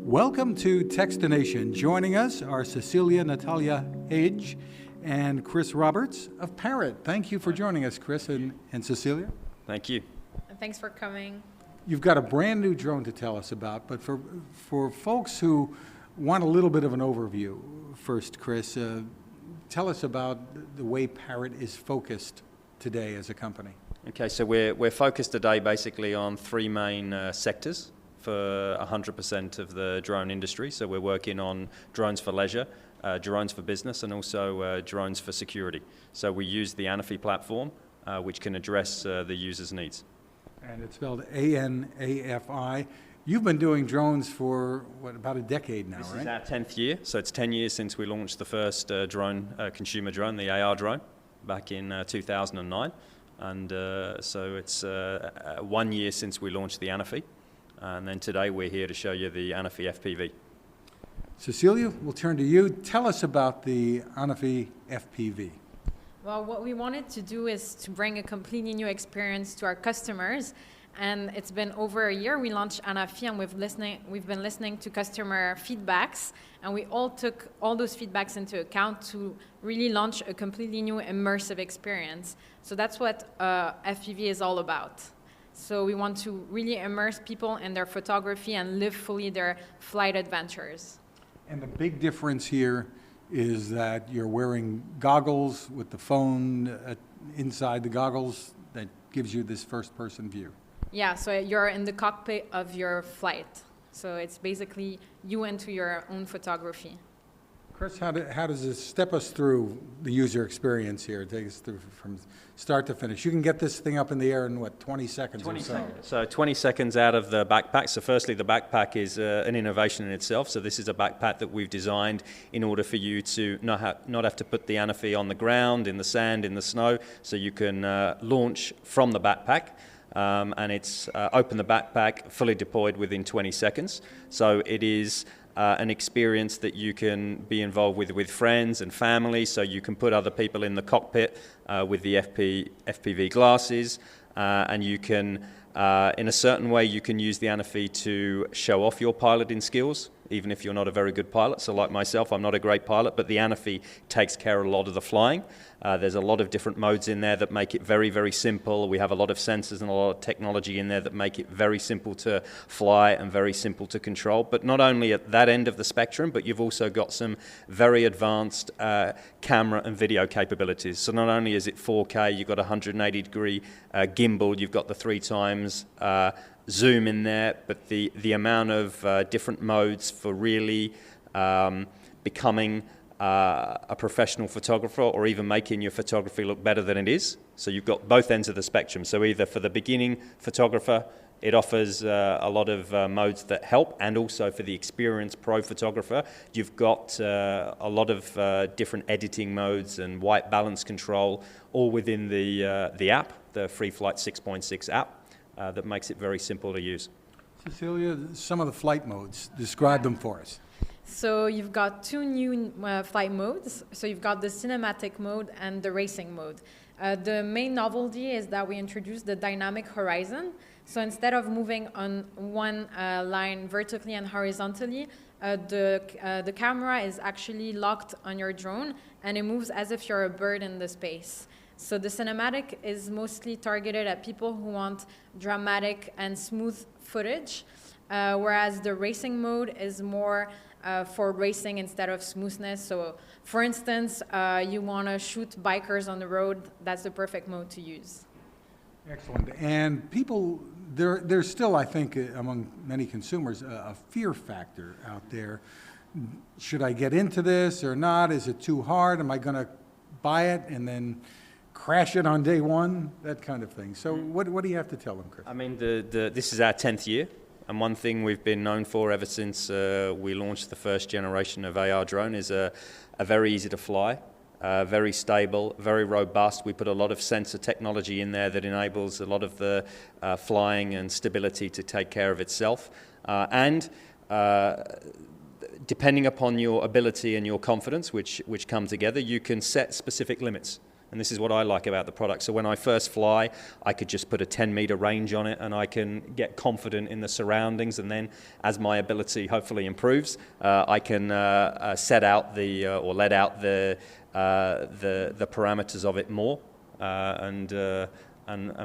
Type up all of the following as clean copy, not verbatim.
Welcome to Techstination. Joining us are Cecilia, Natalia, Hage, and Chris Roberts of Parrot. Thank you for joining us, Chris and Cecilia. Thank you. Thanks for coming. You've got a brand new drone to tell us about, but for folks who want a little bit of an overview, first, Chris, tell us about the way Parrot is focused today as a company. Okay, so we're focused today basically on three main sectors for 100% of the drone industry. So we're working on drones for leisure, drones for business, and also drones for security. So we use the Anafi platform, which can address the user's needs. And it's spelled A-N-A-F-I. You've been doing drones for, about a decade now, right? This is our 10th year, so it's 10 years since we launched the first consumer drone, the AR drone, back in 2009. And so it's 1 year since we launched the Anafi. And then today we're here to show you the Anafi FPV. Cecilia, we'll turn to you. Tell us about the Anafi FPV. Well, what we wanted to do is to bring a completely new experience to our customers. And it's been over a year. We launched Anafi, and we've been listening to customer feedbacks, and we all took all those feedbacks into account to really launch a completely new immersive experience. So that's what FPV is all about. So we want to really immerse people in their photography and live fully their flight adventures. And the big difference here is that you're wearing goggles with the phone inside the goggles that gives you this first-person view. Yeah, so you're in the cockpit of your flight. So it's basically you into your own photography. Chris, how does this step us through the user experience here? Take us through from start to finish. You can get this thing up in the air in, 20 seconds 20 or so? Seconds. So 20 seconds out of the backpack. So firstly, the backpack is an innovation in itself. So this is a backpack that we've designed in order for you to not have to put the Anafi on the ground, in the sand, in the snow. So you can launch from the backpack. And it's open the backpack, fully deployed within 20 seconds. So it is an experience that you can be involved with friends and family, so you can put other people in the cockpit with the FPV glasses, and you can, in a certain way, you can use the Anafi to show off your piloting skills, even if you're not a very good pilot. So like myself, I'm not a great pilot, but the Anafi takes care of a lot of the flying. There's a lot of different modes in there that make it very, very simple. We have a lot of sensors and a lot of technology in there that make it very simple to fly and very simple to control. But not only at that end of the spectrum, but you've also got some very advanced camera and video capabilities. So not only is it 4K, you've got a 180-degree gimbal, you've got the 3 times zoom in there, but the amount of different modes for really becoming a professional photographer, or even making your photography look better than it is. So you've got both ends of the spectrum. So either for the beginning photographer, it offers a lot of modes that help, and also for the experienced pro photographer, you've got a lot of different editing modes and white balance control, all within the app, the Free Flight 6.6 app, that makes it very simple to use. Cecilia, some of the flight modes, describe them for us. So you've got 2 new flight modes. So you've got the cinematic mode and the racing mode. The main novelty is that we introduced the dynamic horizon. So instead of moving on one line vertically and horizontally, the camera is actually locked on your drone, and it moves as if you're a bird in the space. So the cinematic is mostly targeted at people who want dramatic and smooth footage, whereas the racing mode is more for racing instead of smoothness. So for instance, you want to shoot bikers on the road, that's the perfect mode to use. Excellent. And people, there's still, I think, among many consumers, a fear factor out there. Should I get into this or not? Is it too hard? Am I going to buy it and then crash it on day one? That kind of thing. So what do you have to tell them, Chris? I mean, this is our 10th year. And one thing we've been known for ever since we launched the first generation of AR drone is a very easy to fly, very stable, very robust. We put a lot of sensor technology in there that enables a lot of the flying and stability to take care of itself. And depending upon your ability and your confidence, which come together, you can set specific limits. And this is what I like about the product. So when I first fly, I could just put a 10-meter range on it and I can get confident in the surroundings. And then as my ability hopefully improves, I can set out or let out the parameters of it more and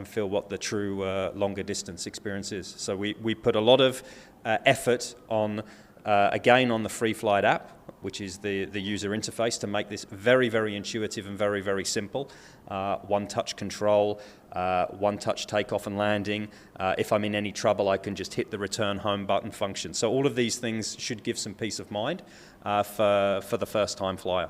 feel what the true longer distance experience is. So we put a lot of effort on, again, on the Free Flight app, which is the user interface, to make this very, very intuitive and very, very simple. One-touch control, one-touch takeoff and landing. If I'm in any trouble, I can just hit the return home button function. So all of these things should give some peace of mind for the first-time flyer.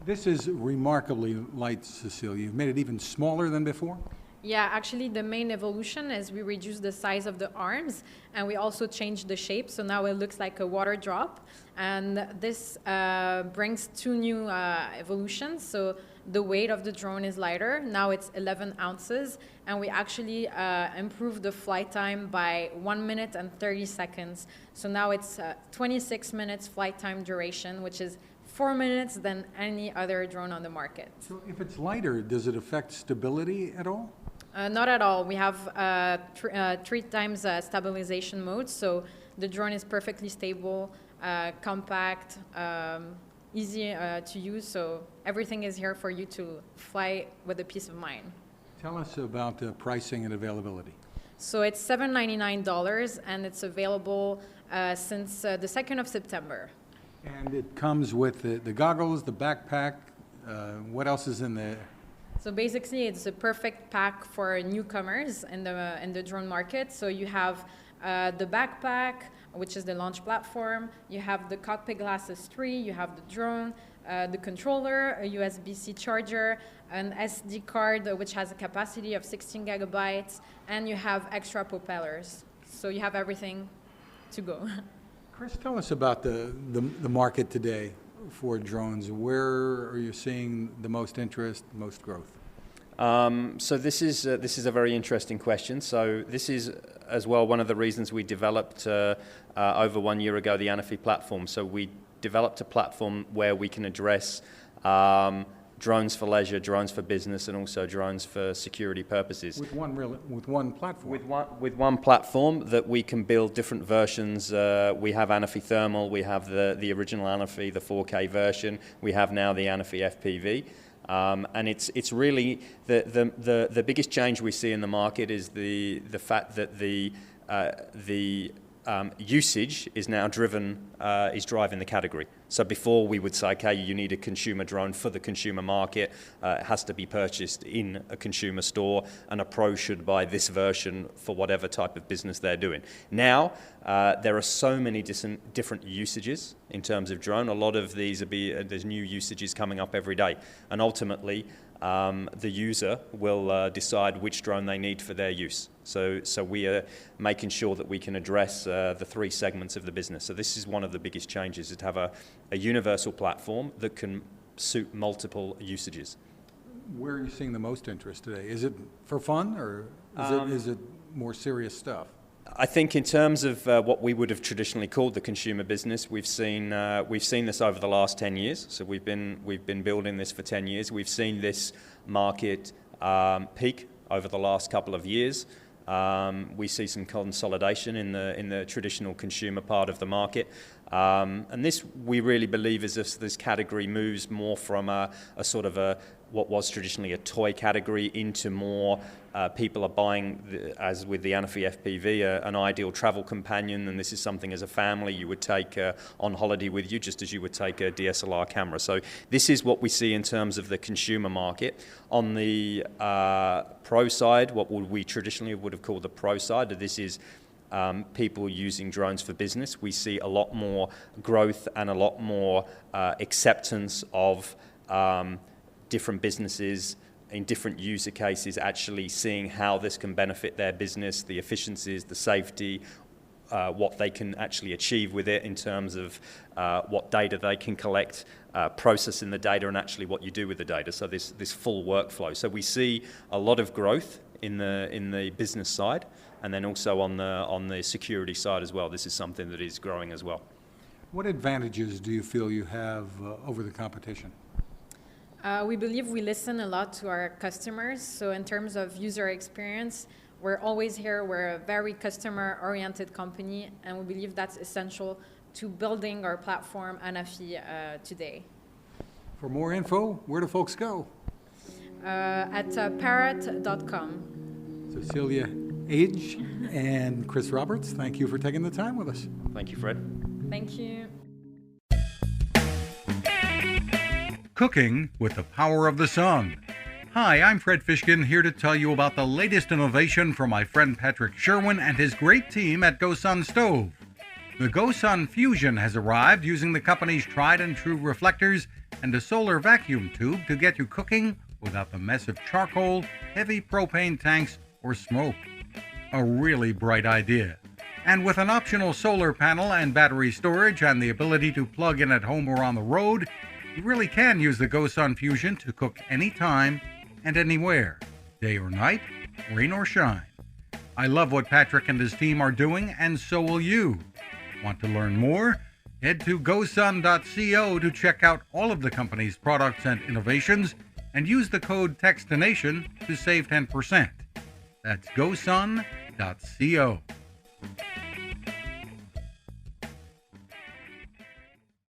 This is remarkably light, Cecilia. You've made it even smaller than before? Yeah, actually the main evolution is we reduced the size of the arms and we also changed the shape. So now it looks like a water drop. And this brings two new evolutions. So the weight of the drone is lighter. Now it's 11 ounces. And we actually improved the flight time by 1 minute and 30 seconds. So now it's 26 minutes flight time duration, which is 4 minutes than any other drone on the market. So if it's lighter, does it affect stability at all? Not at all. We have 3 times stabilization mode, so the drone is perfectly stable, compact, easy to use, so everything is here for you to fly with a peace of mind. Tell us about the pricing and availability. So it's $799 and it's available since the 2nd of September. And it comes with the goggles, the backpack. What else is in there? So basically, it's a perfect pack for newcomers in the drone market. So you have the backpack, which is the launch platform. You have the cockpit glasses 3. You have the drone, the controller, a USB-C charger, an SD card, which has a capacity of 16 gigabytes, and you have extra propellers. So you have everything to go. Chris, tell us about the market today for drones. Where are you seeing the most interest, most growth? So this is a very interesting question. So this is as well one of the reasons we developed over 1 year ago the Anafi platform. So we developed a platform where we can address drones for leisure, drones for business, and also drones for security purposes. With one platform. With one platform that we can build different versions. We have Anafi Thermal, we have the original Anafi, the 4K version. We have now the Anafi FPV. And it's really the biggest change we see in the market is the fact that the usage is now driving the category. So before we would say, okay, you need a consumer drone for the consumer market. It has to be purchased in a consumer store, and a pro should buy this version for whatever type of business they're doing. Now, there are so many different usages in terms of drone. A lot of these there's new usages coming up every day, and ultimately, the user will decide which drone they need for their use. So we are making sure that we can address the 3 segments of the business. So this is one of the biggest changes, is to have a universal platform that can suit multiple usages. Where are you seeing the most interest today? Is it for fun, or is it more serious stuff? I think in terms of what we would have traditionally called the consumer business, we've seen this over the last 10 years. So we've been building this for 10 years. We've seen this market peak over the last couple of years. We see some consolidation in the traditional consumer part of the market. And this, we really believe, is if this category moves more from a sort of what was traditionally a toy category into more people are buying, as with the Anafi FPV, an ideal travel companion, and this is something as a family you would take on holiday with you, just as you would take a DSLR camera. So this is what we see in terms of the consumer market. On the pro side, what we traditionally would have called the pro side, this is people using drones for business. We see a lot more growth and a lot more acceptance of different businesses in different user cases actually seeing how this can benefit their business, the efficiencies, the safety, what they can actually achieve with it in terms of what data they can collect, processing the data, and actually what you do with the data. So this full workflow. So we see a lot of growth in the business side, and then also on the security side as well. This is something that is growing as well. What advantages do you feel you have over the competition? We believe we listen a lot to our customers. So in terms of user experience, we're always here. We're a very customer-oriented company, and we believe that's essential to building our platform, Anafi, today. For more info, where do folks go? At parrot.com. Cecilia, Hage, and Chris Roberts, thank you for taking the time with us. Thank you, Fred. Thank you. Cooking with the power of the sun. Hi, I'm Fred Fishkin, here to tell you about the latest innovation from my friend Patrick Sherwin and his great team at GoSun Stove. The GoSun Fusion has arrived using the company's tried and true reflectors and a solar vacuum tube to get you cooking without the mess of charcoal, heavy propane tanks, or smoke. A really bright idea. And with an optional solar panel and battery storage and the ability to plug in at home or on the road, you really can use the GoSun Fusion to cook anytime and anywhere, day or night, rain or shine. I love what Patrick and his team are doing, and so will you. Want to learn more? Head to gosun.co to check out all of the company's products and innovations and use the code Techstination to save 10%. That's gosun.co.